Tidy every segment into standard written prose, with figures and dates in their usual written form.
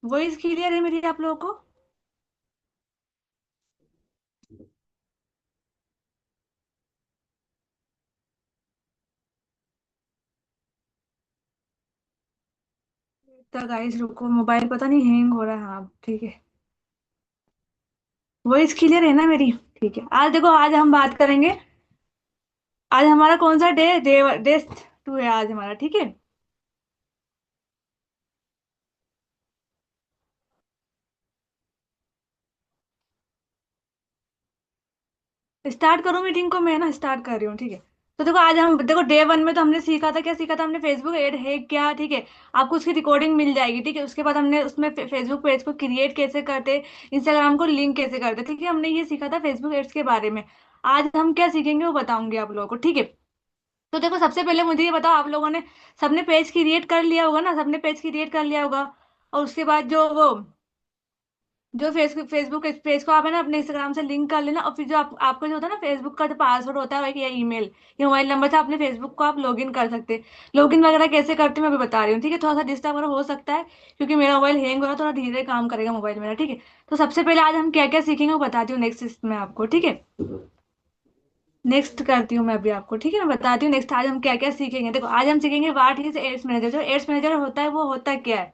Voice clear है मेरी आप लोगों को? तो गाइस रुको, मोबाइल पता नहीं हैंग हो रहा है। हाँ ठीक है। वॉइस क्लियर है ना मेरी? ठीक है। आज देखो, आज हम बात करेंगे। आज हमारा कौन सा डे डे डे 2 है आज हमारा, ठीक है। स्टार्ट करूँ मीटिंग को? मैं ना स्टार्ट कर रही हूँ, ठीक है। तो देखो, आज हम देखो डे 1 में तो हमने सीखा था, क्या सीखा था हमने? फेसबुक एड है क्या, ठीक है। आपको उसकी रिकॉर्डिंग मिल जाएगी, ठीक है। उसके बाद हमने उसमें फेसबुक पेज को क्रिएट कैसे करते, इंस्टाग्राम को लिंक कैसे करते, ठीक है। हमने ये सीखा था फेसबुक एड्स के बारे में। आज हम क्या सीखेंगे वो बताऊंगी आप लोगों को, ठीक है। तो देखो, सबसे पहले मुझे ये बताओ, आप लोगों ने सबने पेज क्रिएट कर लिया होगा ना? सबने पेज क्रिएट कर लिया होगा। और उसके बाद जो फेसबुक पेज को आप है ना अपने इंस्टाग्राम से लिंक कर लेना। और फिर जो आपका जो होता है ना फेसबुक का जो पासवर्ड होता है या ईमेल या मोबाइल नंबर से अपने फेसबुक को आप लॉगिन कर सकते हैं। लॉगिन वगैरह कैसे करते हैं मैं अभी बता रही हूँ, ठीक है। थोड़ा सा डिस्टर्ब हो सकता है क्योंकि मेरा मोबाइल हैंग हो रहा है, थोड़ा धीरे काम करेगा मोबाइल मेरा, ठीक है। तो सबसे पहले आज हम क्या क्या सीखेंगे वो बताती हूँ नेक्स्ट में आपको, ठीक है। नेक्स्ट करती हूँ मैं अभी आपको, ठीक है। मैं बताती हूँ नेक्स्ट आज हम क्या क्या सीखेंगे। देखो, आज हम सीखेंगे व्हाट इज एड्स मैनेजर। जो एड्स मैनेजर होता है वो होता क्या है?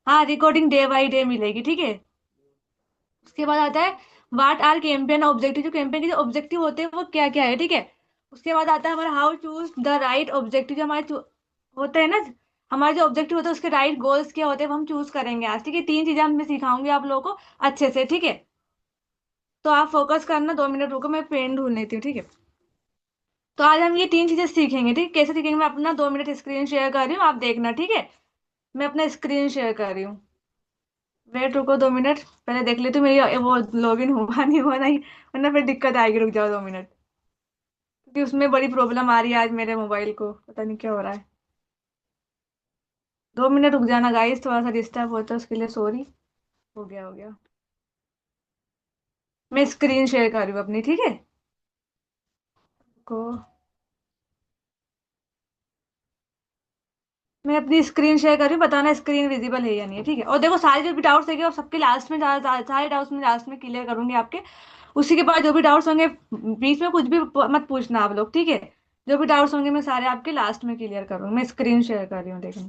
हाँ, रिकॉर्डिंग डे बाई डे मिलेगी, ठीक है। उसके बाद आता है व्हाट आर कैंपेन ऑब्जेक्टिव। जो कैंपेन के जो ऑब्जेक्टिव होते हैं वो क्या क्या है, ठीक है। उसके बाद आता है हमारा how choose the right objective. जो हमारे होते हैं ना, हमारे जो ऑब्जेक्टिव होते हैं उसके राइट गोल्स क्या होते हैं वो हम चूज करेंगे आज, ठीक है। 3 चीजें मैं सिखाऊंगी आप लोगों को अच्छे से, ठीक है। तो आप फोकस करना, 2 मिनट रुको, मैं पेन ढूंढ लेती हूँ, ठीक है। तो आज हम ये 3 चीजें सीखेंगे, ठीक है। कैसे सीखेंगे? मैं अपना 2 मिनट स्क्रीन शेयर कर रही हूँ, आप देखना, ठीक है। मैं अपना स्क्रीन शेयर कर रही हूँ। वेट रुको 2 मिनट, पहले देख लेती हूँ मेरी वो लॉगिन हुआ नहीं हुआ नहीं, वरना फिर दिक्कत आएगी। रुक जाओ 2 मिनट, क्योंकि उसमें बड़ी प्रॉब्लम आ रही है आज मेरे मोबाइल को, पता नहीं क्या हो रहा है। 2 मिनट रुक जाना गाइस, थोड़ा सा डिस्टर्ब होता है उसके लिए सॉरी। हो गया हो गया। मैं स्क्रीन शेयर कर रही हूँ अपनी, ठीक है। को मैं अपनी स्क्रीन शेयर कर रही हूँ, बताना स्क्रीन विजिबल है या नहीं है, ठीक है। और देखो, सारे जो भी डाउट्स है और सबके लास्ट में सारे डाउट्स में लास्ट में क्लियर करूंगी आपके। उसी के बाद जो भी डाउट्स होंगे, बीच में कुछ भी मत पूछना आप लोग, ठीक है। जो भी डाउट्स होंगे मैं सारे आपके लास्ट में क्लियर करूंगी। मैं स्क्रीन शेयर कर रही हूँ, देखो।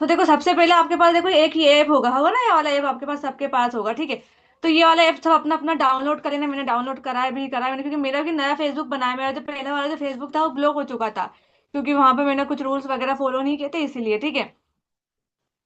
तो देखो, सबसे पहले आपके पास देखो एक ही ऐप होगा होगा ना, ये वाला ऐप आपके पास सबके पास होगा, ठीक है। तो ये वाला ऐप सब अपना अपना डाउनलोड करें ना। मैंने डाउनलोड कराया भी करा है मैंने, क्योंकि मेरा भी नया फेसबुक बनाया। मेरा जो पहले वाला जो फेसबुक था वो ब्लॉक हो चुका था, क्योंकि वहां पे मैंने कुछ रूल्स वगैरह फॉलो नहीं किए थे, इसीलिए, ठीक है।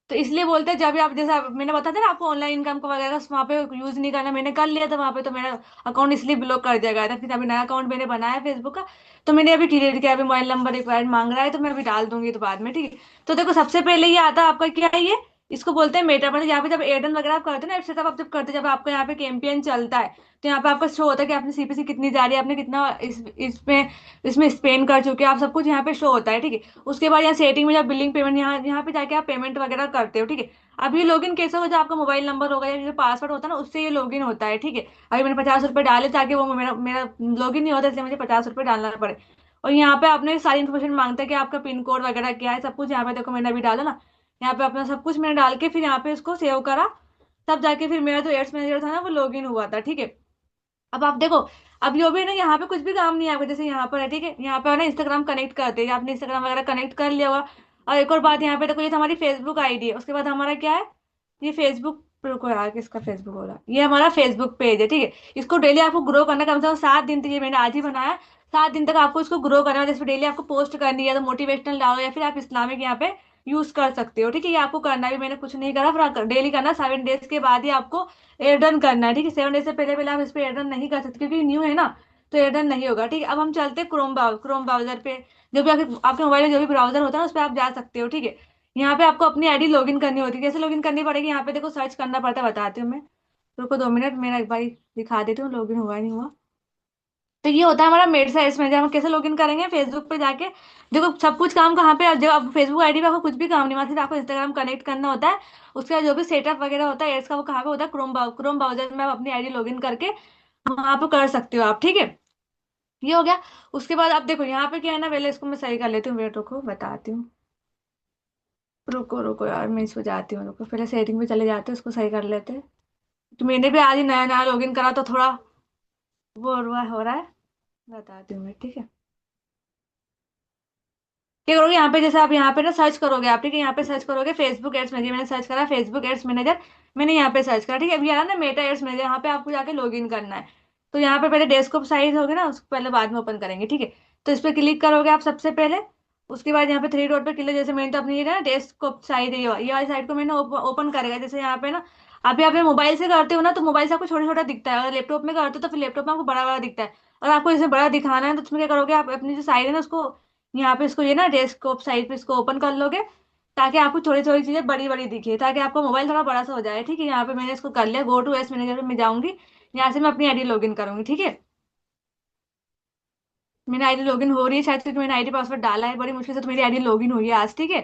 तो इसलिए बोलते हैं, जब भी आप जैसे मैंने बताया था ना आपको ऑनलाइन इनकम को वगैरह वहां पे यूज नहीं करना, मैंने कर लिया था वहां पे। तो मेरा अकाउंट इसलिए ब्लॉक कर दिया गया था। फिर अभी नया अकाउंट मैंने बनाया फेसबुक का। तो मैंने अभी क्लियर किया, अभी मोबाइल नंबर रिक्वायर्ड मांग रहा है, तो मैं अभी डाल दूंगी तो बाद में, ठीक है। तो देखो, सबसे पहले ये आता है आपका क्या है ये, इसको बोलते हैं मेटा। मतलब यहाँ पे जब एयरटेल वगैरह आप करते हैं ना, सेटअप आप जब करते हैं, जब आपका यहाँ पे कैंपेन चलता है, तो यहाँ पे आपका शो होता है कि आपने सीपीसी कितनी जा रही है, आपने कितना इसमें इसमें स्पेंड कर चुके हैं आप, सब कुछ यहाँ पे शो होता है, ठीक है। उसके बाद यहाँ सेटिंग में जब बिलिंग पेमेंट, यहाँ यहाँ पे जाके आप पेमेंट वगैरह करते हो, ठीक है। अब ये लॉगिन कैसे हो? जो आपका मोबाइल नंबर होगा या जो पासवर्ड होता है ना, उससे ये लॉगिन होता है, ठीक है। अभी मैंने 50 रुपए डाले ताकि वो मेरा मेरा लॉगिन नहीं होता, इसलिए मुझे 50 रुपए डालना पड़े। और यहाँ पे आपने सारी इन्फॉर्मेशन मांगता है कि आपका पिन कोड वगैरह क्या है, सब कुछ यहाँ पे देखो मैंने अभी डाला ना। यहाँ पे अपना सब कुछ मैंने डाल के फिर यहाँ पे इसको सेव करा। तब जाके फिर मेरा जो एड्स मैनेजर था ना वो लॉगिन हुआ था, ठीक है। अब आप देखो, अब यो भी ना यहाँ पे कुछ भी काम नहीं है आपका। जैसे यहाँ पर है, ठीक है, यहाँ पे ना इंस्टाग्राम कनेक्ट करते हैं, आपने इंस्टाग्राम वगैरह कनेक्ट कर लिया होगा। और एक और बात यहाँ पे देखो, ये तो हमारी फेसबुक आईडी है। उसके बाद हमारा क्या है, ये फेसबुक, रुको यार किसका फेसबुक हो रहा है, ये हमारा फेसबुक पेज है, ठीक है। इसको डेली आपको ग्रो करना, कम से कम 7 दिन तक। ये मैंने आज ही बनाया। 7 दिन तक आपको इसको ग्रो करना है। जैसे डेली आपको पोस्ट करनी है, तो मोटिवेशनल डालो या फिर आप इस्लामिक यहाँ पे यूज कर सकते हो, ठीक है। ये आपको करना भी, मैंने कुछ नहीं करा, फिर डेली करना। 7 डेज के बाद ही आपको एयरडन करना है, ठीक है। 7 डेज से पहले पहले आप इस पे एयरडन नहीं कर सकते, क्योंकि न्यू है ना, तो एयरडन नहीं होगा, ठीक है। अब हम चलते हैं क्रोम ब्राउजर पे। जो भी आपके मोबाइल में जो भी ब्राउजर होता है ना, उस पर आप जा सकते हो, ठीक है। यहाँ पे आपको अपनी आईडी लॉगिन करनी होती है। कैसे लॉगिन करनी पड़ेगी? यहाँ पे देखो सर्च करना पड़ता है, बताती हूँ मैं। रुको 2 मिनट, मेरा एक बार दिखा देती हूँ लॉगिन हुआ नहीं हुआ। तो ये होता है हमारा मेड से इसमें, जब हम कैसे लॉगिन करेंगे फेसबुक पे जाके। देखो, सब कुछ काम कहाँ पे, जब आप फेसबुक आईडी पे आपको कुछ भी काम नहीं, वहां सिर्फ आपको इंस्टाग्राम कनेक्ट करना होता है। उसके बाद जो भी सेटअप वगैरह होता है एड्स का, वो कहाँ पे होता है? क्रोम ब्राउजर में आप अपनी आईडी लॉगिन करके वहां पे कर सकते हो आप, ठीक है। ये हो गया। उसके बाद अब देखो यहाँ पे क्या है ना, पहले इसको मैं सही कर लेती हूँ, वेट रुको बताती हूँ। रुको रुको यार, मैं इसको जाती हूँ, रुको पहले सेटिंग पे चले जाते हैं, उसको सही कर लेते हैं। तो मैंने भी आज ही नया नया लॉगिन करा तो थोड़ा वो हो रहा है। बताती हूँ मैं, ठीक है। क्या करोगे यहाँ पे, जैसे आप यहाँ पे ना सर्च करोगे आप, ठीक है, यहाँ पे सर्च करोगे फेसबुक एड्स मैनेजर, मैंने सर्च करा फेसबुक एड्स मैनेजर। मैंने यहाँ पे सर्च करा, ठीक है, अभी आया ना मेटा एड्स मैनेजर, यहाँ पे आपको जाके लॉग इन करना है। तो यहाँ पे पहले डेस्कटॉप साइज होगी ना, उसको पहले बाद में ओपन करेंगे, ठीक है। तो इस पर क्लिक करोगे आप सबसे पहले। उसके बाद यहाँ पे थ्री डॉट पे क्लिक, जैसे मैंने तो अपनी ये ना डेस्कटॉप साइज ये वाली साइड को मैंने ओपन करेगा, जैसे यहाँ पे ना। अभी आप ये मोबाइल से करते हो ना, तो मोबाइल से आपको छोटा छोटा दिखता है, अगर लैपटॉप में करते हो तो फिर लैपटॉप में आपको बड़ा बड़ा दिखता है। और आपको इसे बड़ा दिखाना है तो उसमें क्या करोगे आप, अपनी जो साइड है ना उसको यहाँ पे, इसको ये ना डेस्कटॉप साइड पे इसको ओपन कर लोगे, ताकि आपको थोड़ी थोड़ी चीजें बड़ी बड़ी दिखे, ताकि आपका मोबाइल थोड़ा बड़ा सा हो जाए, ठीक है। यहाँ पे मैंने इसको कर लिया, गो टू एस मैनेजर पे मैं जाऊंगी। यहाँ से मैं अपनी आईडी लॉगिन करूंगी, ठीक है। मेरी आईडी लॉगिन हो रही है शायद, क्योंकि मैंने आईडी पासवर्ड डाला है, बड़ी मुश्किल से तो मेरी आईडी लॉगिन हुई है आज, ठीक है।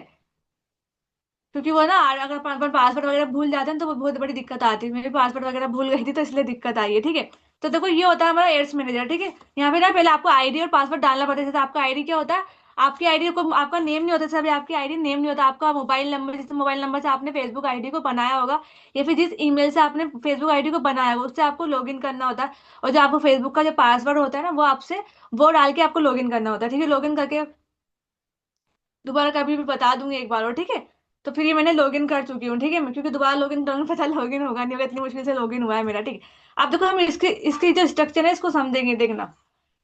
क्योंकि वो ना अगर अपन पासवर्ड वगैरह भूल जाते हैं तो वो बहुत बड़ी दिक्कत आती है, मेरी पासवर्ड वगैरह भूल गई थी तो इसलिए दिक्कत आई है, ठीक है। तो देखो ये होता है हमारा एड्स मैनेजर, ठीक है। यहाँ पे ना पहले आपको आईडी और पासवर्ड डालना पड़ता है, जैसे आपका आईडी क्या होता है, आपकी आईडी को आपका नेम नहीं होता, जैसे अभी आपकी आईडी नेम नहीं होता, आपका मोबाइल नंबर, जिस मोबाइल नंबर से आपने फेसबुक आईडी को बनाया होगा, या फिर जिस ईमेल से आपने फेसबुक आईडी को बनाया होगा, उससे आपको लॉगिन करना होता है। और जो आपको फेसबुक का जो पासवर्ड होता है ना, वो आपसे वो डाल के आपको लॉगिन करना होता है, ठीक है। लॉगिन करके दोबारा कभी भी बता दूंगी एक बार और, ठीक है। तो फिर ये मैंने लॉगिन कर चुकी हूँ, ठीक है, मैं क्योंकि दोबारा लॉगिन करूंगी पता लॉगिन होगा नहीं होगा, इतनी मुश्किल से लॉगिन हुआ है मेरा, ठीक है। अब देखो हम इसके इसकी जो स्ट्रक्चर है इसको समझेंगे, देखना।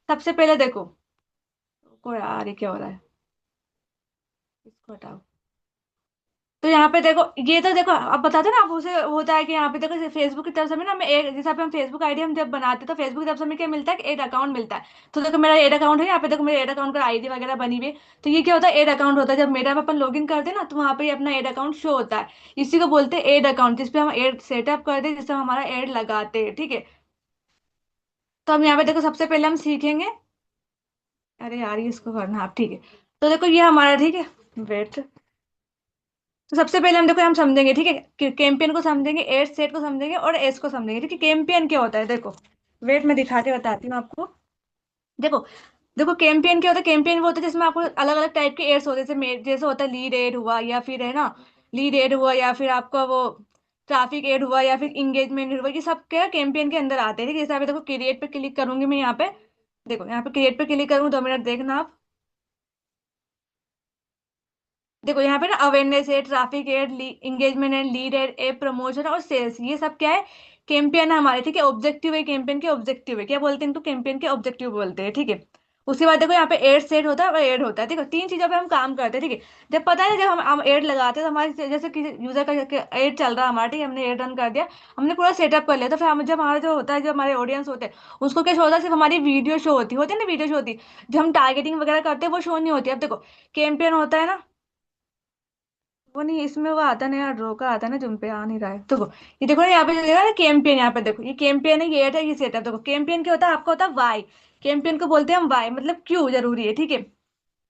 सबसे पहले देखो, को यार ये क्या हो रहा है, इसको हटाओ। तो यहाँ पे देखो, ये तो देखो अब बताते ना, आप उसे होता है कि यहाँ पे देखो फेसबुक की तरफ से हमें ना, हमें एक जैसे हम फेसबुक आईडी हम जब बनाते हैं तो फेसबुक की तरफ से हमें क्या मिलता है, एड अकाउंट मिलता है। तो देखो मेरा एड अकाउंट है, यहाँ पे देखो मेरे एड अकाउंट का आईडी वगैरह बनी हुई है। तो ये क्या होता है, एड अकाउंट होता है, जब मेरा में अपन लॉगिन करते हैं ना, तो वहाँ पे अपना एड अकाउंट शो होता है। इसी को बोलते हैं एड अकाउंट, जिसपे हम एड सेटअप करते हैं, जिससे हम हमारा एड लगाते हैं, ठीक है। तो हम यहाँ पे देखो सबसे पहले हम सीखेंगे। अरे यार ये इसको करना आप, ठीक है। तो देखो ये हमारा, ठीक है, वेट। तो सबसे पहले हम देखो हम समझेंगे, ठीक है, कैंपेन को समझेंगे, एड सेट को समझेंगे और एस को समझेंगे, ठीक है। कैंपेन क्या होता है देखो, वेट मैं दिखा के बताती हूँ आपको। देखो, देखो कैंपेन क्या होता है, कैंपेन वो होता है जिसमें आपको अलग अलग टाइप के एड्स होते हैं, जैसे जैसे होता है लीड एड हुआ, या फिर है ना, लीड एड हुआ, या फिर आपका वो ट्रैफिक एड हुआ, या फिर इंगेजमेंट एड हुआ, ये सब क्या कैंपेन के अंदर आते हैं, ठीक है। जैसे आप देखो क्रिएट पे क्लिक करूंगी मैं यहाँ पे, देखो यहाँ पे क्रिएट पे क्लिक करूँ, 2 मिनट देखना आप। देखो यहाँ पे ना अवेयरनेस है, traffic ad, engagement and lead ad, app promotion और सेल्स, ये सब क्या है, कैंपेन है हमारे, ठीक है। ऑब्जेक्टिव है कैंपेन के, ऑब्जेक्टिव है क्या बोलते हैं इनको, कैंपेन के ऑब्जेक्टिव बोलते हैं, ठीक है। उसके बाद देखो यहाँ पे एड सेट होता है और एड होता है, देखो तीन चीजों पे हम काम करते हैं, ठीक है। जब पता है ना, जब हम एड लगाते हैं तो हमारे जैसे किसी यूजर का एड चल रहा है हमारा, ठीक है, हमने एड रन कर दिया, हमने पूरा सेटअप कर लिया, तो फिर हम जब हमारा जो होता है, जो हमारे ऑडियंस होते हैं, उसको क्या शो होता है, सिर्फ हमारी वीडियो शो होती है ना, वीडियो शो होती है। जो हम टारगेटिंग वगैरह करते हैं वो शो नहीं होती। अब देखो कैंपेन होता है ना, वो नहीं, इसमें वो आता नहीं यार, ड्रॉ का आता है ना, जुम पे आ नहीं रहा है तो वो। ये देखो ना यहाँ पे जो देखा ना कैंपेन, यहाँ पे देखो ये कैंपेन है, ये एड है, ये सेटअप। देखो कैंपेन क्या होता है, आपका होता है वाई। कैंपेन को बोलते हैं हम वाई, मतलब क्यों जरूरी है, ठीक है।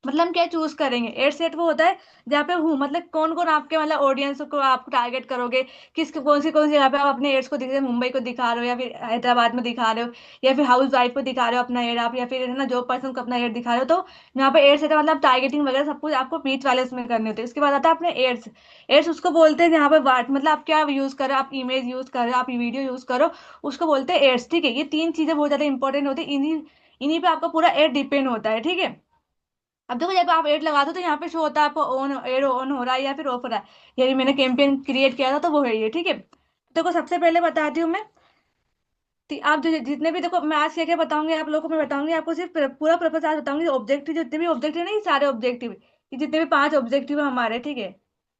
मतलब हम क्या चूज करेंगे, एड सेट वो होता है जहाँ पे हूँ, मतलब कौन कौन आपके मतलब ऑडियंस को आप टारगेट करोगे, किस कौन सी जगह पे आप अपने एड्स को दिख रहे हो, मुंबई को दिखा रहे हो, या फिर हैदराबाद में दिखा रहे हो, या फिर हाउस वाइफ को दिखा रहे हो अपना एड आप, या फिर है ना जॉब पर्सन को अपना एड दिखा रहे हो। तो यहाँ पे एड सेट मतलब टारगेटिंग वगैरह सब कुछ आपको बीच वाले उसमें करने होते हैं। उसके बाद आता है अपने एड्स। एड्स उसको बोलते हैं जहाँ पे वाट मतलब आप क्या यूज करो, आप इमेज यूज करो, आप वीडियो यूज करो, उसको बोलते हैं एड्स, ठीक है। ये तीन चीजें बहुत ज्यादा इंपॉर्टेंट होती है, इन्हीं इन्हीं पे आपका पूरा एड डिपेंड होता है, ठीक है। अब देखो जब आप एड लगाते हो तो यहाँ पे शो होता है आपको ऑन, एड ऑन हो रहा है या फिर ऑफ हो रहा है। यदि मैंने कैंपेन क्रिएट किया था तो वो है ये, ठीक है। देखो सबसे पहले बताती हूँ मैं, आप जो जितने भी, देखो मैं आज क्या क्या बताऊंगी आप लोगों को, मैं बताऊंगी आपको सिर्फ पूरा पर्पस आज बताऊंगी, ऑब्जेक्टिव जितने भी ऑब्जेक्टिव नहीं, सारे ऑब्जेक्टिव, ये जितने भी 5 ऑब्जेक्टिव है हमारे, ठीक है।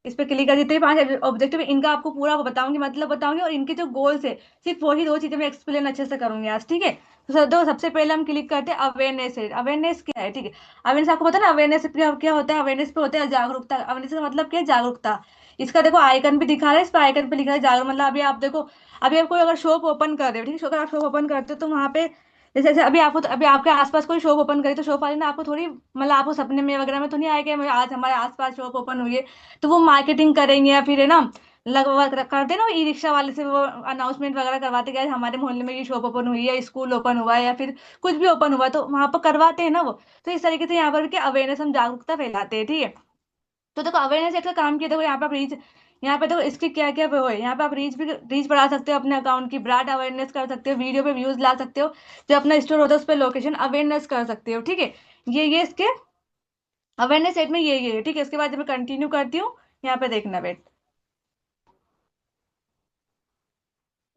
इस पे क्लिक कर, जितने भी 5 ऑब्जेक्टिव है इनका आपको पूरा बताऊंगी, मतलब बताऊंगी, और इनके जो गोल्स है, सिर्फ वही 2 चीजें मैं एक्सप्लेन अच्छे से करूंगी आज, ठीक है। तो देखो सबसे पहले हम क्लिक करते हैं अवेयरनेस है। अवेयरनेस क्या है, ठीक है। अवेयरनेस आपको पता है ना, अवेयरनेस क्या क्या होता है, अवेयरनेस पे होता है जागरूकता, अवेयरनेस का मतलब क्या है, जागरूकता। इसका देखो आइकन भी दिखा रहा है, इस पर आइकन पे लिखा है जागरूक, मतलब अभी आप देखो, अभी आप कोई अगर शॉप ओपन कर रहे हो, ठीक है, अगर आप शॉप ओपन करते हो तो वहां पे जैसे जैसे अभी आपको, अभी आपके आसपास कोई शॉप ओपन करी तो शॉप वाले ने आपको थोड़ी मतलब आपको सपने में वगैरह में तो नहीं आएगा कि आज हमारे आसपास शॉप ओपन हुई है। तो वो मार्केटिंग करेंगे, या फिर है ना लगवा करते ना, ई रिक्शा वाले से वो अनाउंसमेंट वगैरह करवाते कि आज हमारे मोहल्ले में ये शॉप ओपन हुई है, स्कूल ओपन हुआ है, या फिर कुछ भी ओपन हुआ है, तो वहां पर करवाते हैं ना वो। तो इस तरीके से यहाँ पर क्या अवेयरनेस, हम जागरूकता फैलाते हैं, ठीक है। तो देखो अवेयरनेस एक काम किया, देखो यहाँ पे आप रीच, यहाँ पे देखो इसकी क्या क्या वो है, यहाँ पे आप रीच बढ़ा सकते हो अपने अकाउंट की, ब्रांड अवेयरनेस कर सकते हो, वीडियो पे व्यूज ला सकते हो, जो अपना स्टोर होता है उस पर लोकेशन अवेयरनेस कर सकते हो, ठीक है। ये इसके अवेयरनेस सेट में ये है, ठीक है। इसके बाद जब मैं कंटिन्यू करती हूँ, यहाँ पे देखना वेट,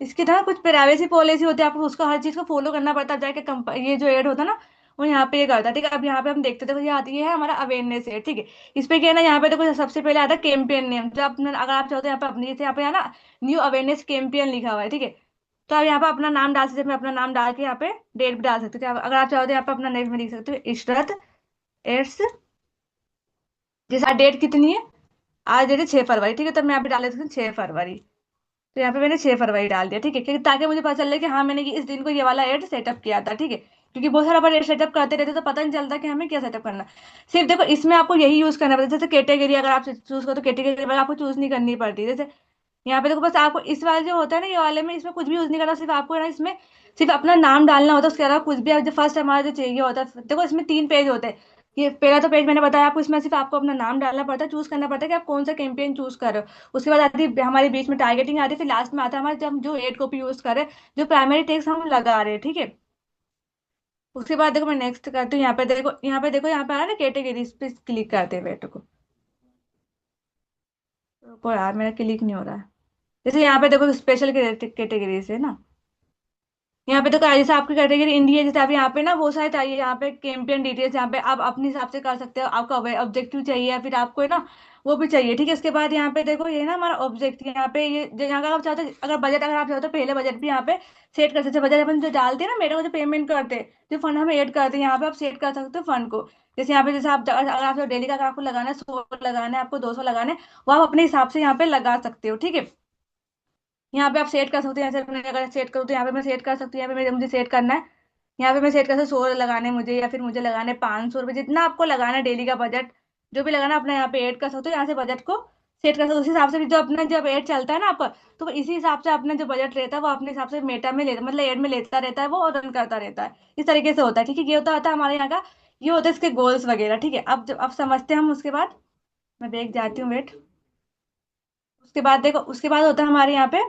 इसकी ना कुछ प्राइवेसी पॉलिसी होती है, आपको उसको हर चीज को फॉलो करना पड़ता है, जाके ये जो एड होता है ना, वो यहाँ पे ये करता है, ठीक है। अब यहाँ पे हम देखते हैं, देखो ये आती है हमारा अवेयरनेस है, ठीक है। इस पे क्या है ना, यहाँ पे देखो सबसे पहले आता है कैंपेन नेम, जो अपना अगर आप चाहते हो यहाँ पे अपनी, जैसे यहाँ पे है ना न्यू अवेयरनेस कैंपेन लिखा हुआ है, ठीक है। तो आप यहाँ पे अपना नाम डाल सकते हैं, मैं अपना नाम डाल के यहाँ पे डेट भी डाल सकते हो, अगर आप चाहते हो यहाँ पे अपना नेम में लिख सकते हो इशरत एड्स, जैसे आज डेट कितनी है, आज डेट है 6 फरवरी, ठीक है। तो मैं यहाँ पे डाल देती हूँ 6 फरवरी। तो यहाँ पे मैंने 6 फरवरी डाल दिया, ठीक है, क्योंकि ताकि मुझे पता चल जाए कि हाँ मैंने इस दिन को ये वाला एड सेटअप किया था, ठीक है। क्योंकि बहुत सारा बार एड सेटअप करते रहते तो पता नहीं चलता कि हमें क्या सेटअप करना। सिर्फ देखो इसमें आपको यही यूज करना पड़ता है, जैसे कैटेगरी अगर आप चूज करो तो कैटेगरी आपको चूज नहीं करनी पड़ती, जैसे यहाँ पे देखो बस आपको इस वाले जो होता है ना, ये वाले में इसमें कुछ भी यूज नहीं करना, सिर्फ आपको है ना इसमें सिर्फ अपना नाम डालना होता है, उसके अलावा कुछ भी जो फर्स्ट हमारा जो चाहिए होता है, देखो इसमें 3 पेज होते हैं। ये पहला तो पेज मैंने बताया आपको, इसमें सिर्फ आपको अपना नाम डालना पड़ता है, चूज करना पड़ता है कि आप कौन सा कैंपेन चूज कर रहे हो। उसके बाद आती है हमारे बीच में टारगेटिंग आती है, फिर लास्ट में आता है हमारे जब हम जो एड कॉपी यूज कर रहे हैं, जो प्राइमरी टेक्स्ट हम लगा रहे हैं, ठीक है। उसके बाद देखो मैं नेक्स्ट करती हूँ, यहाँ पे आ रहा है ना कैटेगरी, इस पे क्लिक करते हैं बेटो को। रुको यार मेरा क्लिक नहीं हो रहा है। जैसे यहाँ पे देखो स्पेशल कैटेगरीज है ना, यहाँ पे तो जैसे आपकी कैटेगरी इंडिया, जैसे आप यहाँ पे ना वो सारे चाहिए, यहाँ पे कैंपेन डिटेल्स, यहाँ पे आप अपने हिसाब से कर सकते हो, आपका ऑब्जेक्टिव चाहिए या फिर आपको है ना वो भी चाहिए, ठीक है। इसके बाद यहाँ पे देखो ये ना हमारा ऑब्जेक्ट, यहाँ पे ये यहाँ का आप चाहते हो, अगर बजट अगर आप चाहते हो पहले बजट भी यहाँ पे सेट कर सकते हो, बजट अपन जो डालते हैं ना मेरे को जो पेमेंट करते हैं, जो फंड हम ऐड करते हैं, यहाँ पे आप सेट कर सकते हो फंड को। जैसे यहाँ पे जैसे आप अगर आप डेली का अगर आपको लगाना है 100 लगाना है, आपको 200 लगाना है, वो आप अपने हिसाब से यहाँ पे लगा सकते हो, ठीक है। यहाँ पे आप सेट कर सकते हो, जैसे मैं अगर सेट करूँ तो यहाँ पे मैं सेट कर सकती हूँ, यहाँ पे मुझे सेट करना है, यहाँ पे मैं सेट कर सकती हूँ 100 लगाने मुझे, या फिर मुझे लगाने 500 रुपये, जितना आपको लगाना है डेली का बजट जो भी लगाना अपना यहाँ पे ऐड कर सकते हो, यहाँ से बजट को सेट कर सकते हो। उस हिसाब से भी जो अपना जब ऐड चलता है ना आपका, तो वो इसी हिसाब से अपना जो बजट रहता है वो अपने हिसाब से मेटा में लेता, मतलब ऐड में लेता रहता है वो, और रन करता रहता है, इस तरीके से होता है, ठीक है। ये होता है हमारे यहाँ का, ये होता है इसके गोल्स वगैरह, ठीक है। अब समझते हैं हम, उसके बाद मैं देख जाती हूँ वेट। उसके बाद देखो उसके बाद होता है हमारे यहाँ पे,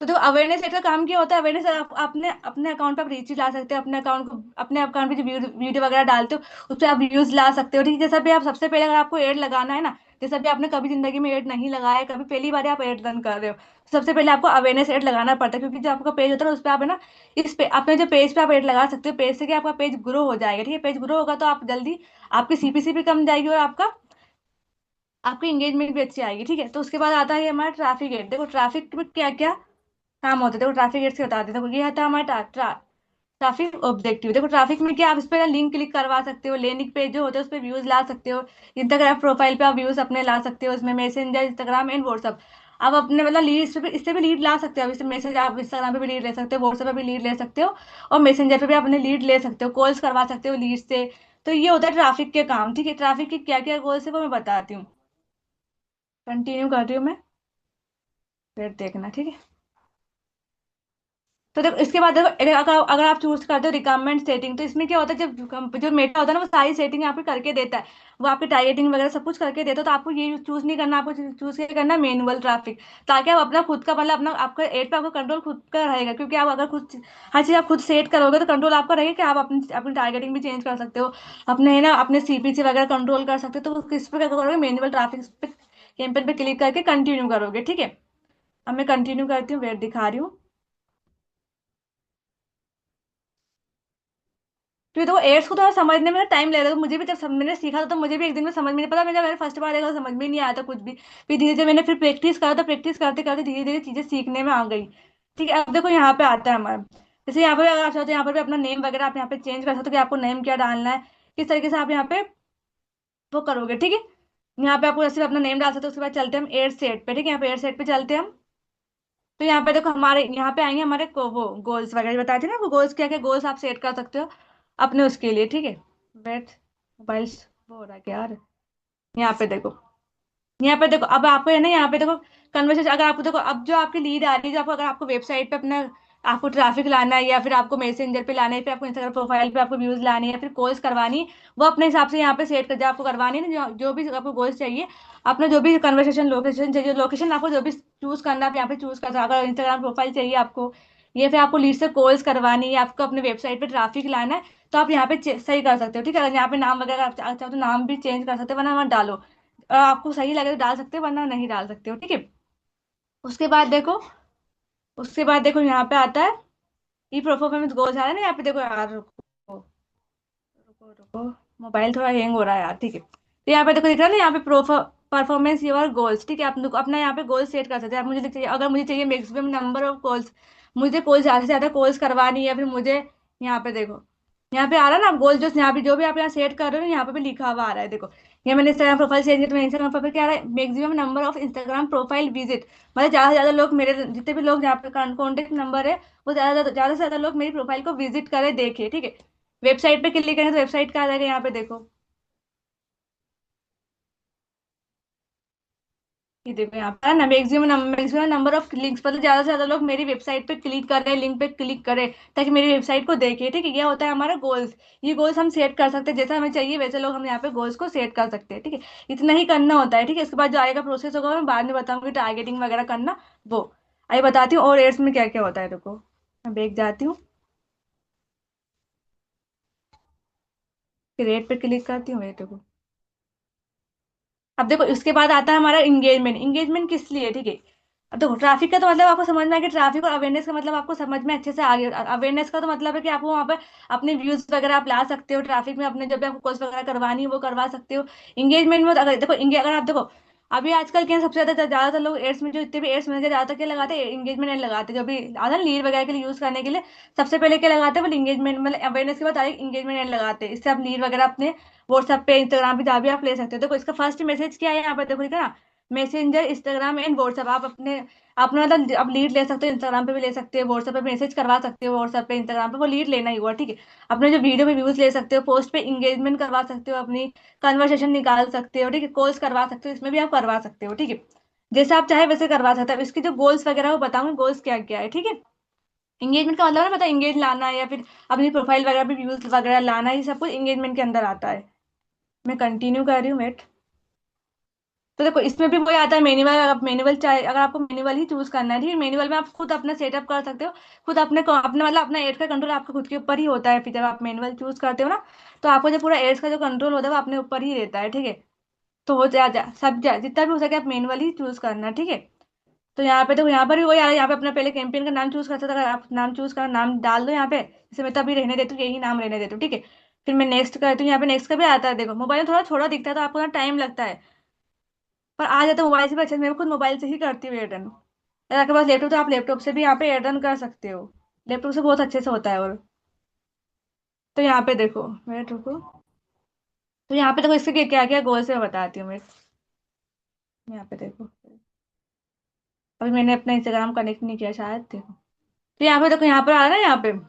तो देखो अवेयरनेस एक काम क्या होता है, अवेयरनेस आप अपने अपने अकाउंट पे आप रीच ला सकते हो, अपने अकाउंट को अपने अकाउंट पे जो वीडियो वगैरह डालते हो उस पर आप व्यूज ला सकते हो, ठीक है। जैसा भी आप सबसे पहले अगर आपको एड लगाना है ना, जैसा भी आपने कभी जिंदगी में एड नहीं लगाया है, कभी पहली बार आप एड रन कर रहे हो, तो सबसे पहले आपको अवेयरनेस एड लगाना पड़ता है, क्योंकि जो आपका पेज होता है ना उस पर आप है ना, इस पे अपने जो पेज पे आप एड लगा सकते हो, पेज से कि आपका पेज ग्रो हो जाएगा, ठीक है। पेज ग्रो होगा तो आप जल्दी आपकी सीपीसी भी कम जाएगी, और आपका आपकी एंगेजमेंट भी अच्छी आएगी, ठीक है। तो उसके बाद आता है हमारा ट्रैफिक एड, देखो ट्रैफिक में क्या क्या काम होते हैं, देखो ट्रैफिक एड्स के बताते हैं, देखो ये था हमारा ट्रैफिक ऑब्जेक्टिव। देखो ट्रैफिक में क्या आप इस पे लिंक क्लिक करवा सकते हो, लैंडिंग पेज जो होते हैं उस पे व्यूज ला सकते हो, इंस्टाग्राम प्रोफाइल पे आप व्यूज अपने ला सकते हो, उसमें मैसेंजर इंस्टाग्राम एंड व्हाट्सअप आप अपने मतलब लीड इससे भी लीड ला सकते हो। अब इससे मैसेज आप इंस्टाग्राम पे भी लीड ले सकते हो, व्हाट्सएप पे भी लीड ले सकते हो, और मैसेंजर पे भी अपने लीड ले सकते हो, कॉल्स करवा सकते हो लीड से। तो ये होता है ट्रैफिक के काम, ठीक है। ट्रैफिक के क्या क्या गोल्स है वो मैं बताती हूँ, कंटिन्यू कर रही हूँ मैं, फिर देखना, ठीक है। तो देखो इसके बाद देखो अगर आप चूज करते हो रिकमेंड सेटिंग, तो इसमें क्या होता है, जब जो मेटा होता है ना वो सारी सेटिंग आपकी करके देता है, वो आपकी टारगेटिंग वगैरह सब कुछ करके देता है, तो आपको ये चूज नहीं करना, आपको चूज क्या करना है, मैनुअल ट्रैफिक, ताकि आप अपना खुद का मतलब अपना आपका एड पे आपका कंट्रोल खुद का रहेगा, क्योंकि आप अगर खुद हर चीज आप खुद सेट करोगे तो कंट्रोल आपका रहेगा कि आप अपनी अपनी टारगेटिंग भी चेंज कर सकते हो, अपने है ना अपने सीपीसी वगैरह कंट्रोल कर सकते हो। तो किस पे क्या करोगे, मैनुअल ट्रैफिक पे कैंपेन पे क्लिक करके कंटिन्यू करोगे, ठीक है। अब मैं कंटिन्यू करती हूँ, वेट दिखा रही हूँ। क्योंकि देखो एड्स को थोड़ा समझने में टाइम लगेगा, तो मुझे भी जब मैंने सीखा था तो मुझे भी एक दिन में समझ में नहीं पता, मैंने फर्स्ट बार देखा तो समझ में नहीं आया था कुछ भी, फिर धीरे धीरे मैंने फिर प्रैक्टिस करा, तो प्रैक्टिस करते करते धीरे धीरे चीजें सीखने में आ गई, ठीक है। अब देखो यहाँ पे आता है हमारा, जैसे यहाँ पे अगर आप चाहते हो यहाँ पर भी अपना नेम वगैरह आप यहाँ पे चेंज कर सकते हो, कि आपको नेम क्या डालना है, किस तरीके से आप यहाँ पे वो करोगे, ठीक है। यहाँ पे आपको जैसे अपना नेम डाल सकते हो। उसके बाद चलते हैं हम एड सेट पे, ठीक है, यहाँ पे एड सेट पे चलते हैं हम। तो यहाँ पे देखो हमारे यहाँ पे आएंगे हमारे वो गोल्स वगैरह बताए थे ना, वो गोल्स क्या क्या गोल्स आप सेट कर सकते हो अपने उसके लिए, ठीक है। वेट मोबाइल्स वो हो रहा है क्या यार, यहाँ पे देखो, यहाँ पे देखो अब आपको है ना, यहाँ पे देखो कन्वर्सेशन, अगर आपको देखो अब जो आपकी लीड आ रही है, जो आपको अगर आपको वेबसाइट पे अपना आपको ट्रैफिक लाना है, या फिर आपको मैसेंजर पे लाना है, फिर आपको इंस्टाग्राम प्रोफाइल पे आपको व्यूज लानी है, या फिर कॉल्स करवानी है, वो अपने हिसाब से यहाँ पे सेट कर, जो आपको करवानी है ना, जो भी आपको गोल्स चाहिए, अपना जो भी कन्वर्सेशन लोकेशन चाहिए, लोकेशन आपको जो भी चूज करना है आप यहाँ पे चूज कर सकते हो। अगर इंस्टाग्राम प्रोफाइल चाहिए आपको, या फिर आपको लीड से कॉल्स करवानी है, आपको अपने वेबसाइट पे ट्रैफिक लाना है, तो आप यहाँ पे सही कर सकते हो। ठीक है, अगर यहाँ पे नाम वगैरह आप चाहो तो नाम भी चेंज कर सकते हो, वरना मत डालो। आपको सही लगे तो डाल सकते हो, वरना नहीं डाल सकते हो। ठीक है। उसके बाद देखो, उसके बाद देखो यहाँ पे आता है ये परफॉर्मेंस गोल्स आ रहा है ना, यहाँ पे देखो यार, रुको रुको रुको, मोबाइल थोड़ा हैंग हो रहा है यार। ठीक है, तो यहाँ पे देखो दिख रहा है ना, यहाँ पे परफॉर्मेंस योर गोल्स। ठीक है, आप अपना यहाँ पे गोल सेट कर सकते हैं। आप मुझे चाहिए, अगर मुझे चाहिए मैक्सिमम नंबर ऑफ कॉल्स, मुझे कॉल ज्यादा से ज्यादा कॉल्स करवानी है, फिर मुझे यहाँ पे देखो, यहाँ पे आ रहा है ना गोल, जो यहाँ पे जो भी आप यहाँ सेट कर रहे हो यहाँ पे भी लिखा हुआ आ रहा है। देखो, ये मैंने इंस्टाग्राम प्रोफाइल चेंज किया, तो इंस्टाग्राम प्रोफाइल क्या आ रहा है, maximum number of Instagram profile visit, मतलब ज्यादा से ज्यादा लोग मेरे, जितने भी लोग यहाँ पे कॉन्टेक्ट नंबर है, वो ज्यादा से ज्यादा लोग मेरी प्रोफाइल को विजिट करे, देखे। ठीक है, वेबसाइट पे क्लिक करें तो वेबसाइट का आ जाएगा यहाँ पे देखो, ये देखो यहाँ पे है ना, मैक्सिमम नंबर ऑफ लिंक्स, मतलब ज्यादा से ज्यादा लोग मेरी वेबसाइट पे क्लिक कर रहे हैं, लिंक पे क्लिक करें, ताकि मेरी वेबसाइट को देखे। ठीक है, ये होता है हमारा गोल्स। ये गोल्स हम सेट कर सकते हैं, जैसा हमें चाहिए वैसे लोग हम यहाँ पे गोल्स को सेट कर सकते हैं। ठीक है, इतना ही करना होता है। ठीक है, इसके बाद जो आएगा प्रोसेस होगा मैं बाद में बताऊंगी, टारगेटिंग वगैरह करना वो आइए बताती हूँ। और एड्स में क्या क्या होता है देखो, मैं देख जाती हूँ, फिर रेट पे क्लिक करती हूँ, ये देखो। अब देखो इसके बाद आता है हमारा इंगेजमेंट। इंगेजमेंट किस लिए है? ठीक है, अब देखो ट्रैफिक का तो मतलब आपको समझ में आ गया, ट्रैफिक और अवेयरनेस का मतलब आपको समझ में अच्छे से आ गया। अवेयरनेस का तो मतलब है कि आपको वहाँ पे अपने व्यूज वगैरह आप ला सकते हो, ट्रैफिक में अपने जब भी आपको कॉल्स वगैरह करवानी है वो करवा सकते हो। इंगेजमेंट में अगर देखो, अगर आप देखो अभी आजकल क्या है, सबसे ज्यादातर लोग एड्स में, जो इतने भी एड्स मिलते हैं ज्यादातर क्या लगाते हैं, इंगेजमेंट एड लगाते हैं। जो भी आता है लीड वगैरह के लिए यूज करने के लिए, सबसे पहले क्या लगाते हैं, वो इंगेजमेंट, मतलब अवेयरनेस के बाद डायरेक्ट इंगेजमेंट एड लगाते हैं। इससे आप लीड वगैरह अपने व्हाट्सएप पे, इंस्टाग्राम पे जहाँ भी आप ले सकते हो। देखो इसका फर्स्ट मैसेज क्या है यहाँ पर देखो, ठीक है ना, मैसेंजर, इंस्टाग्राम एंड व्हाट्सएप। आप अपने अपना मतलब आप लीड ले सकते हो, इंस्टाग्राम पे भी ले सकते हो, व्हाट्सएप पे मैसेज करवा सकते हो, व्हाट्सएप पे इंस्टाग्राम पे वो लीड लेना ही हुआ। ठीक है, अपने जो वीडियो पे व्यूज ले सकते हो, पोस्ट पे इंगेजमेंट करवा सकते हो, अपनी कन्वर्सेशन निकाल सकते हो। ठीक है, कॉल्स करवा सकते हो, इसमें भी आप करवा सकते हो। ठीक है, जैसे आप चाहे वैसे करवा सकते हो। इसके जो गोल्स वगैरह वो बताऊंगी, गोल्स क्या क्या है। ठीक है, इंगेजमेंट का मतलब है पता, इंगेज लाना है, या फिर अपनी प्रोफाइल वगैरह पे व्यूज वगैरह लाना है, ये सब कुछ इंगेजमेंट के अंदर आता है। मैं कंटिन्यू कर रही हूँ, वेट। तो देखो इसमें भी वही आता है मैनुअल। आप मैनुअल चाहे, अगर आपको मैनुअल ही चूज करना है, ठीक है, मैनुअल में आप खुद अपना सेटअप कर सकते हो, खुद अपने मतलब अपना एड्स का कंट्रोल आपके खुद के ऊपर ही होता है। फिर जब आप मैनुअल चूज करते हो ना, तो आपको जो पूरा एड्स का जो कंट्रोल होता है वो अपने ऊपर ही रहता है। ठीक है, तो वो जितना भी हो सके आप मैनुअल ही चूज करना। ठीक है, तो यहाँ पे देखो, यहाँ पर भी वही आ रहा है, यहाँ पे अपना पहले कैंपेन का नाम चूज कर सकते हो। अगर आप नाम चूज कर, नाम डाल दो यहाँ पे, जैसे मैं तो अभी रहने देती हूँ, यही नाम रहने देती हूँ। ठीक है, फिर मैं नेक्स्ट करती हूँ, यहाँ पे नेक्स्ट का भी आता है। देखो मोबाइल में थोड़ा छोटा दिखता है तो आपको ना टाइम लगता है, पर आ जाता है मोबाइल से भी अच्छे से। मैं खुद मोबाइल से ही करती हूँ एयरटन। अगर आपके पास लैपटॉप तो आप लैपटॉप से भी यहाँ पे एयरटन कर सकते हो, लैपटॉप से बहुत अच्छे से होता है। और तो यहाँ पे देखो, वेट रुको, तो यहाँ पे देखो इसके क्या क्या गोल्स है बताती हूँ मैं। यहाँ पे देखो, अभी मैंने अपना इंस्टाग्राम कनेक्ट नहीं किया शायद, देखो। तो यहाँ पे देखो, यहाँ पर आ रहा है ना, यहाँ पे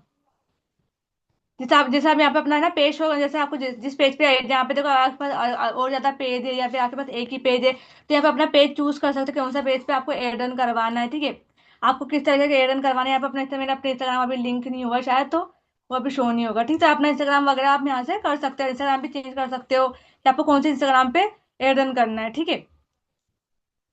जैसे आप यहाँ पे अपना ना पेज होगा, जैसे आपको जिस पेज पे जहाँ पे देखो आपके पास और ज्यादा पेज है, या फिर आपके पास एक ही पेज है, तो यहाँ पे अपना पेज चूज कर सकते हो कौन सा पेज पे आपको एड ऑन करवाना है। ठीक है, आपको किस तरह के एड ऑन करवाना है, यहाँ पे अपना मेरा अपना इंस्टाग्राम अभी लिंक नहीं हुआ शायद, तो वो अभी शो नहीं होगा। ठीक है, अपना इंस्टाग्राम वगैरह आप यहाँ से कर सकते हो, इंस्टाग्राम भी चेंज कर सकते हो कि आपको कौन से इंस्टाग्राम पे एड ऑन करना है। ठीक है,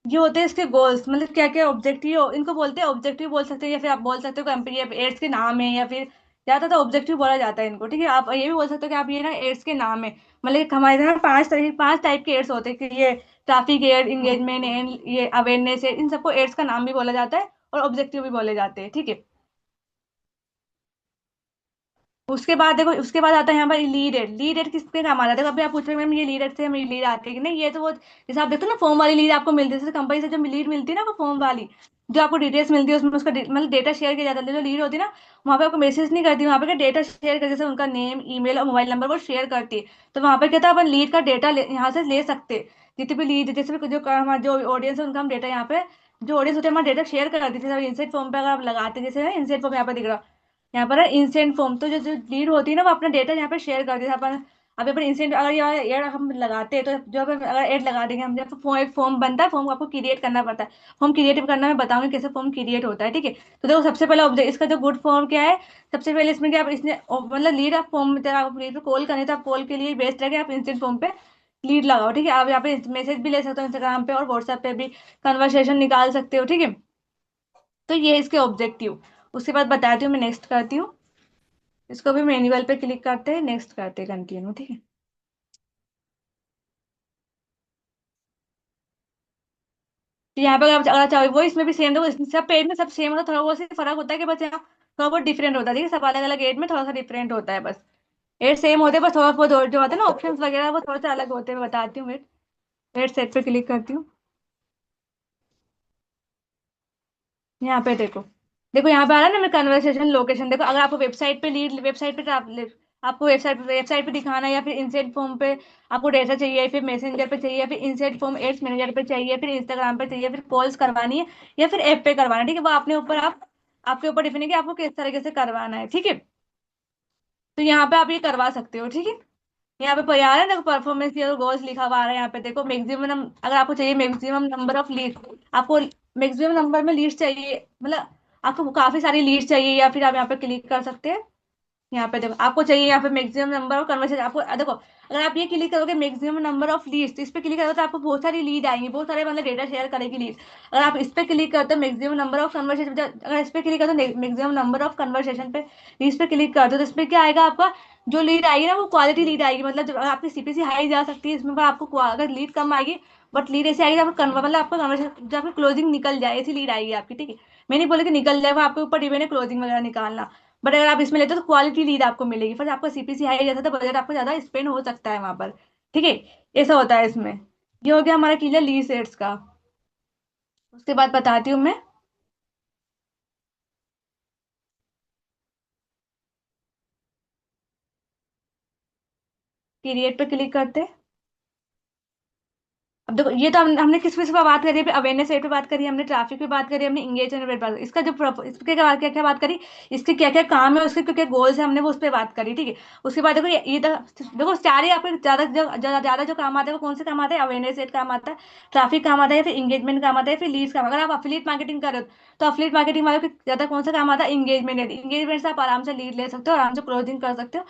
ये होते हैं इसके गोल्स, मतलब क्या क्या ऑब्जेक्टिव, इनको बोलते हैं ऑब्जेक्टिव बोल सकते हैं, या फिर आप बोल सकते हो कंपनी एड्स के नाम है, या फिर ज्यादा तो ऑब्जेक्टिव बोला जाता है इनको। ठीक है, आप ये भी बोल सकते हो कि आप ये ना एड्स के नाम है, मतलब कि हमारे यहाँ पांच टाइप के एड्स होते हैं, कि ये ट्रैफिक एड, इंगेजमेंट एड, ये अवेयरनेस एड, इन सबको एड्स का नाम भी बोला जाता है और ऑब्जेक्टिव भी बोले जाते हैं। ठीक है, उसके बाद देखो, उसके बाद आता है यहाँ पर लीड एड। लीड एड किसके काम आता है? देखो अभी आप पूछ रहे हैं मैम ये लीड एड से हमें लीड आती है कि नहीं, ये तो वो जैसे आप देखते हो ना फॉर्म वाली लीड आपको मिलती है, जैसे कंपनी से जो लीड मिलती है ना, वो फॉर्म वाली, जो आपको डिटेल्स मिलती है, उसमें उसका मतलब डेटा शेयर किया जाता है। जो लीड होती है ना, वहाँ पे आपको मैसेज नहीं करती, वहाँ पे डेटा शेयर कर, जैसे उनका नेम, ईमेल और मोबाइल नंबर वो शेयर करती है। तो वहाँ पे क्या था, अपन लीड का डेटा यहाँ से ले सकते हैं। जितने भी लीड, जैसे भी जो हमारा जो ऑडियंस है उनका हम डेटा यहाँ पे, जो ऑडियंस होते हैं हमारा डेटा शेयर कर देते हैं। इंसेट फॉर्म पे अगर आप लगाते हैं, जैसे इंसेट फॉर्म यहाँ पे दिख रहा है, यहाँ पर है इंसेंट फॉर्म, तो जो जो लीड होती है ना, वो अपना डेटा यहाँ पे शेयर कर देती है। अपन अब अपन इंस्टेंट अगर ये एड हम लगाते हैं, तो जो अपन अगर एड लगा देंगे हम, जब फॉर्म एक फॉर्म बनता है, फॉर्म आपको क्रिएट करना पड़ता है। फॉर्म क्रिएट करना मैं बताऊंगी कैसे फॉर्म क्रिएट होता है, ठीक है। तो देखो सबसे पहला ऑब्जेक्ट इसका जो गुड फॉर्म क्या है, सबसे पहले इसमें क्या आप इसने मतलब लीड आप फॉर्म में आप लीड पे कॉल करने, तो आप कॉल के लिए बेस्ट रहेगा आप इंस्टेंट फॉर्म पे लीड लगाओ, ठीक है। आप यहाँ पे मैसेज भी ले सकते हो इंस्टाग्राम पे और व्हाट्सएप पे भी कन्वर्सेशन निकाल सकते हो, ठीक है। तो ये है इसके ऑब्जेक्टिव। उसके बाद बताती हूँ मैं, नेक्स्ट करती हूँ। इसको भी मैनुअल पे क्लिक करते हैं, नेक्स्ट करते हैं कंटिन्यू, ठीक है। तो यहाँ पे अगर चाहो वो इसमें भी सेम, देखो सब पेज में सब सेम होता है, थोड़ा बहुत से फर्क होता है कि बस यहाँ थोड़ा बहुत डिफरेंट होता है, ठीक है। सब अलग अलग एड में थोड़ा सा डिफरेंट होता है बस। एड सेम होते हैं, बस थोड़ा बहुत जो होता है ना ऑप्शंस वगैरह वो थोड़ा सा अलग होते हैं, मैं बताती हूँ। वेट, एड सेट पे क्लिक करती हूँ। यहाँ पे देखो, देखो यहाँ पे आ रहा है ना मैं कन्वर्सेशन लोकेशन, देखो अगर आपको वेबसाइट पे लीड, वेबसाइट पे आपको वेबसाइट पे दिखाना है, या फिर इंसेट फॉर्म पे आपको डेटा चाहिए, या फिर मैसेंजर पे चाहिए, या फिर इंसेट फॉर्म एड्स मैनेजर पे चाहिए, फिर इंस्टाग्राम पे चाहिए, फिर कॉल्स करवानी है, या फिर ऐप पे करवाना है, ठीक है। वो अपने ऊपर आप आपके ऊपर डिपेंड है कि आपको किस तरीके से करवाना है, ठीक है। तो यहाँ पे आप ये करवा सकते हो, ठीक है। यहाँ पे यार है ना परफॉर्मेंस ईयर गोल्स लिखा हुआ आ रहा है यहाँ पे, देखो मैक्सिमम अगर आपको चाहिए मैक्सिमम नंबर ऑफ लीड, आपको मैक्सिमम नंबर में लीड चाहिए, मतलब आपको काफी सारी लीड चाहिए, या फिर आप यहाँ पे क्लिक कर सकते हैं। यहाँ पे देखो आपको चाहिए यहाँ पे मैक्सिमम नंबर ऑफ कन्वर्सेशन, आपको देखो अगर आप ये क्लिक करोगे मैक्सिमम नंबर ऑफ लीड्स, तो इस पे क्लिक करोगे तो आपको बहुत सारी लीड आएंगी, बहुत सारे मतलब डेटा शेयर करेगी लीड। अगर आप इस पे क्लिक करते हो मैक्सिमम नंबर ऑफ कन्वर्सेशन, अगर इस पे क्लिक करते हो मैक्सिमम नंबर ऑफ कन्वर्सेशन पे, इस पे क्लिक करते हो, तो इस पे क्या आएगा आपका, जो लीड आएगी ना वो क्वालिटी लीड आएगी, मतलब जब आपकी सीपीसी हाई जा सकती है इसमें, पर आपको अगर लीड कम आएगी बट लीड ऐसी आएगी आपको मतलब आपका कन्वर्सेशन जब आपकी क्लोजिंग निकल जाए, ऐसी लीड आएगी आपकी, ठीक है। मैं नहीं बोले कि निकल जाए, वो आपके ऊपर डिपेंड है क्लोजिंग वगैरह निकालना। बट अगर आप इसमें लेते हो तो क्वालिटी लीड आपको मिलेगी, फिर आपका सीपीसी हाई जाता है तो बजट आपको ज्यादा स्पेंड हो सकता है वहां पर, ठीक है। ऐसा होता है इसमें। ये हो गया हमारा क्लियर लीड सेट्स का। उसके बाद बताती हूँ मैं, पीरियड पे क्लिक करते। अब देखो ये तो हमने किस किस पे बात करी है, अवेयरनेस रेट पे बात करी, हमने ट्रैफिक पे बात करी, हमने इंगेजमेंट पे बात करी, इसका जो इसके क्या क्या बात करी, इसके क्या क्या काम है, उसके क्या क्या गोल्स है, हमने वो उस पर बात करी, ठीक है। उसके बाद देखो ये तो देखो सारे आपके ज्यादा जो काम आते हैं वो कौन से काम आते हैं, अवेयरनेस रेट काम आता है, ट्रैफिक काम आता है, या फिर इंगेजमेंट काम आता है, फिर लीड्स काम। अगर आप अफिलिएट मार्केटिंग कर रहे हो तो अफिलिएट मार्केटिंग वालों को ज्यादा कौन सा काम आता है, इंगेजमेंट। इंगेजमेंट से आप आराम से लीड ले सकते हो, आराम से क्लोजिंग कर सकते हो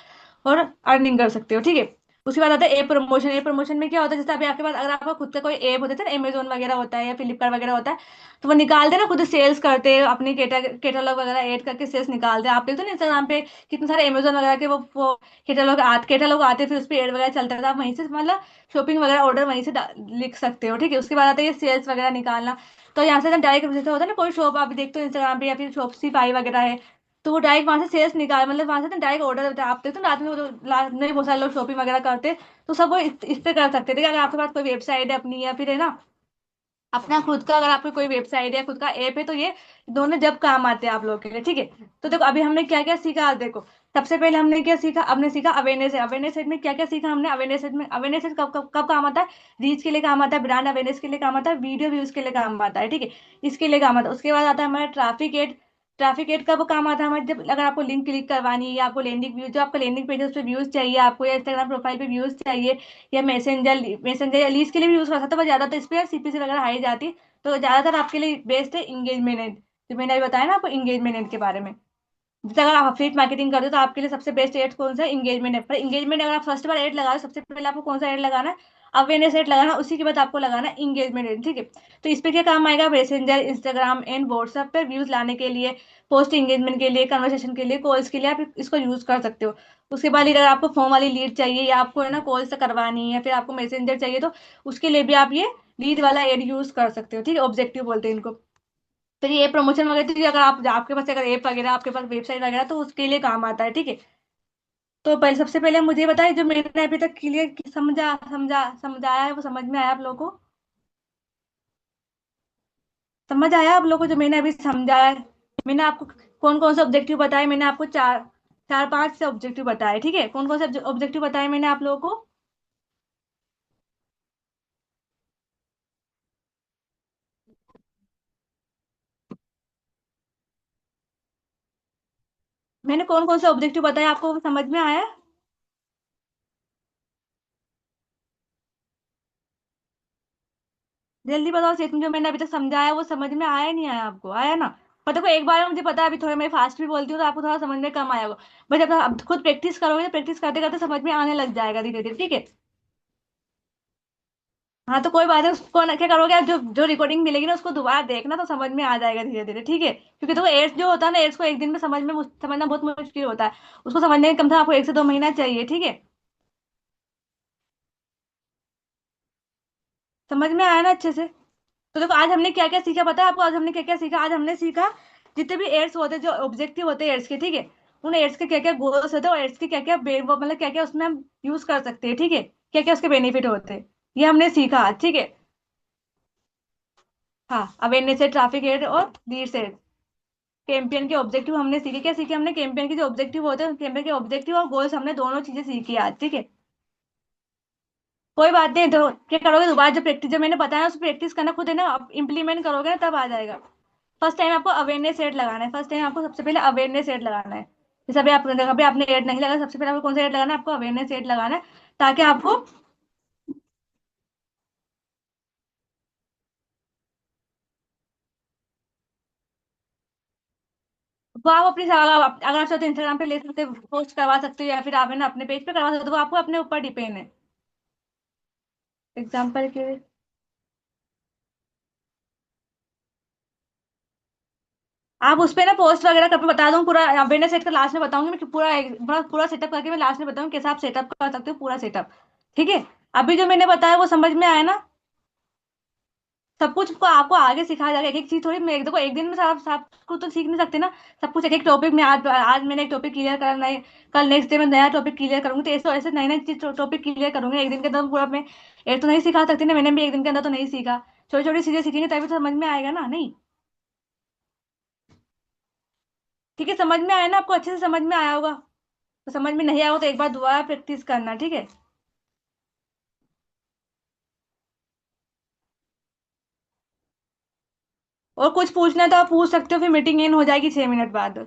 और अर्निंग कर सकते हो, ठीक है। उसके बाद आता है ए प्रमोशन। ए प्रमोशन में क्या होता है, जैसे अभी आपके पास अगर आपका खुद का कोई ऐप होता है ना, अमेजोन वगैरह होता है या फ्लिपकार्ट वगैरह होता है, तो वो निकालते हैं ना खुद सेल्स करते हैं, अपनी कैटलॉग वगैरह ऐड करके सेल्स निकालते हैं। आप देखते हो ना इंस्टाग्राम पे कितने सारे अमेजोन वगैरह के वो कैटलॉग आते हैं, फिर उस पर एड वगैरह चलता है, तो आप वहीं से मतलब शॉपिंग वगैरह ऑर्डर वहीं से लिख सकते हो, ठीक है। उसके बाद आता है ये सेल्स वगैरह निकालना। तो यहाँ से डायरेक्ट जैसे होता है ना कोई शॉप आप देखते हो इंस्टाग्राम पे या फिर शॉप्सीफाई वगैरह है, तो वो डायरेक्ट वहां से सेल्स निकाल, मतलब वहां से ना डायरेक्ट ऑर्डर होता है। आप देखते हो ना रात में वो नहीं बहुत सारे लोग शॉपिंग वगैरह करते हैं, तो सब वो इस पे कर सकते थे। अगर आपके पास कोई वेबसाइट है अपनी, या फिर है ना अपना खुद का, अगर आपकी कोई वेबसाइट है खुद का ऐप है, तो ये दोनों जब काम आते हैं आप लोगों के लिए, ठीक है। तो देखो अभी हमने क्या क्या सीखा आज देखो। सबसे पहले हमने क्या सीखा, हमने सीखा अवेयरनेस है। अवेयरनेस में क्या क्या सीखा हमने, अवेयरनेस कब कब कब काम आता है, रीच के लिए काम आता है, ब्रांड अवेयरनेस के लिए काम आता है, वीडियो व्यूज के लिए काम आता है, ठीक है। इसके लिए काम आता है। उसके बाद आता है हमारा ट्रैफिक एड। ट्रैफिक एड कब काम आता है हमारे, जब अगर आपको लिंक क्लिक करवानी है, या आपको लैंडिंग व्यू, जो आपका लैंडिंग पेज है उस पर व्यूज चाहिए आपको, या इंस्टाग्राम प्रोफाइल पे व्यूज चाहिए, या मैसेंजर मैसेंजर या लीज के लिए भी यूज कर सकते हो, पर ज्यादा तो इस पर सीपीसी वगैरह हाई जाती है। तो ज्यादातर आपके लिए बेस्ट है इंगेजमेंट एड, जो मैंने अभी बताया ना आपको इंगेजमेंट एड के बारे में। जैसे अगर आप अफिलिएट मार्केटिंग करते हो तो आपके लिए सबसे बेस्ट एड कौन सा है, इंगेजमेंट एड। पर इंगेजमेंट अगर आप फर्स्ट बार एड लगा रहे हो, सबसे पहले आपको कौन सा एड लगाना है, अवेयरनेस एड लगाना है, उसी के बाद आपको लगाना है इंगेजमेंट एड, ठीक है। तो इस पे क्या काम आएगा, मैसेंजर, इंस्टाग्राम एंड व्हाट्सएप पे व्यूज लाने के लिए, पोस्ट एंगेजमेंट के लिए, कन्वर्सेशन के लिए, कॉल्स के लिए आप इसको यूज कर सकते हो। उसके बाद अगर आपको फॉर्म वाली लीड चाहिए, या आपको है ना कॉल से करवानी है, या फिर आपको मैसेंजर चाहिए, तो उसके लिए भी आप ये लीड वाला एड यूज कर सकते हो, ठीक है। ऑब्जेक्टिव बोलते हैं इनको। फिर ये प्रमोशन वगैरह तो अगर आप आपके पास अगर ऐप वगैरह, आपके पास वेबसाइट वगैरह, तो उसके लिए काम आता है, ठीक है। तो पहले सबसे पहले मुझे बताइए, जो मैंने अभी तक क्लियर समझाया है, वो समझ में आया आप लोगों को, समझ आया आप लोगों को जो मैंने अभी समझाया है। मैंने आपको कौन कौन से ऑब्जेक्टिव बताए, मैंने आपको चार चार पांच से ऑब्जेक्टिव बताए, ठीक है। कौन कौन से ऑब्जेक्टिव बताए मैंने आप लोगों को, मैंने कौन कौन से ऑब्जेक्टिव बताए आपको, वो समझ में आया? जल्दी बताओ सेठ, जो मैंने अभी तक समझाया वो समझ में आया नहीं आया आपको, आया ना? पर देखो एक बार में मुझे पता है, अभी थोड़ा मैं फास्ट भी बोलती हूँ तो आपको थोड़ा समझ में कम आया होगा। बट जब आप खुद प्रैक्टिस करोगे तो प्रैक्टिस करते करते समझ में आने लग जाएगा धीरे धीरे, ठीक है? हाँ तो कोई बात है, उसको ना क्या करोगे आप, जो जो रिकॉर्डिंग मिलेगी ना उसको दोबारा देखना तो समझ में आ जाएगा धीरे धीरे, ठीक है? क्योंकि देखो एड्स जो होता है ना, एड्स को एक दिन में समझना बहुत मुश्किल होता है। उसको समझने में कम से कम आपको 1 से 2 महीना चाहिए, ठीक है? समझ में आया ना अच्छे से? तो देखो आज हमने क्या क्या सीखा पता है आपको? आज हमने क्या क्या सीखा, आज हमने सीखा जितने भी एड्स होते हैं, जो ऑब्जेक्टिव होते हैं एड्स के, ठीक है? उन एड्स के क्या क्या गोल्स होते हैं, और एड्स के क्या क्या मतलब क्या क्या उसमें हम यूज कर सकते हैं, ठीक है? क्या क्या उसके बेनिफिट होते हैं, ये हमने सीखा आज, ठीक है? हाँ, अवेयरनेस से, ट्रैफिक एड और लीड से, कैंपेन के ऑब्जेक्टिव हमने सीखे। क्या सीखे हमने? कैंपेन के जो ऑब्जेक्टिव होते हैं, कैंपेन के ऑब्जेक्टिव और गोल्स, हमने दोनों चीजें सीखी आज, ठीक है? कोई बात नहीं, तो क्या करोगे दोबारा, जो प्रैक्टिस जो मैंने बताया उस प्रैक्टिस करना खुद है ना, इम्प्लीमेंट करोगे ना तब आ जाएगा। फर्स्ट टाइम आपको अवेयरनेस सेट लगाना है, फर्स्ट टाइम आपको सबसे पहले अवेयरनेस सेट लगाना है। जैसे अभी आपने एड नहीं लगा, सबसे पहले आपको कौन सा एड लगाना है? आपको अवेयरनेस सेट लगाना है, ताकि आपको, वो आप अपनी अगर आप चाहते हो इंस्टाग्राम पे ले सकते हो, पोस्ट करवा सकते हो, या फिर आप है ना अपने पेज पे करवा सकते हो, वो आपको अपने ऊपर डिपेंड है। एग्जाम्पल के लिए, आप उस पे ना पोस्ट वगैरह करके बता दूं पूरा, अवेयरनेस सेट का लास्ट में बताऊंगी मैं कि पूरा पूरा पूरा सेटअप करके मैं लास्ट में बताऊंगी कैसे आप सेटअप कर सकते हो पूरा सेटअप, ठीक है? अभी जो मैंने बताया वो समझ में आया ना? सब कुछ को आपको आगे सिखाया जाएगा, एक एक चीज थोड़ी, मैं देखो एक दिन में सब सब कुछ तो सीख नहीं सकते ना। सब कुछ एक एक टॉपिक में, आज आज मैंने एक टॉपिक क्लियर करना है, कल नेक्स्ट डे में नया टॉपिक क्लियर करूंगी, तो ऐसे ऐसे नई नई चीज टॉपिक क्लियर करूंगी एक दिन के अंदर पूरा। मैं एक तो नहीं सिखा सकती ना, मैंने भी एक दिन के अंदर तो नहीं सीखा। छोटी छोटी चीजें सीखेंगे तभी तो समझ में आएगा ना, नहीं? ठीक है, समझ में आया ना आपको? अच्छे से समझ में आया होगा। तो समझ में नहीं आया हो तो एक बार दोबारा प्रैक्टिस करना, ठीक है? और कुछ पूछना है तो आप पूछ सकते हो, फिर मीटिंग इन हो जाएगी 6 मिनट बाद।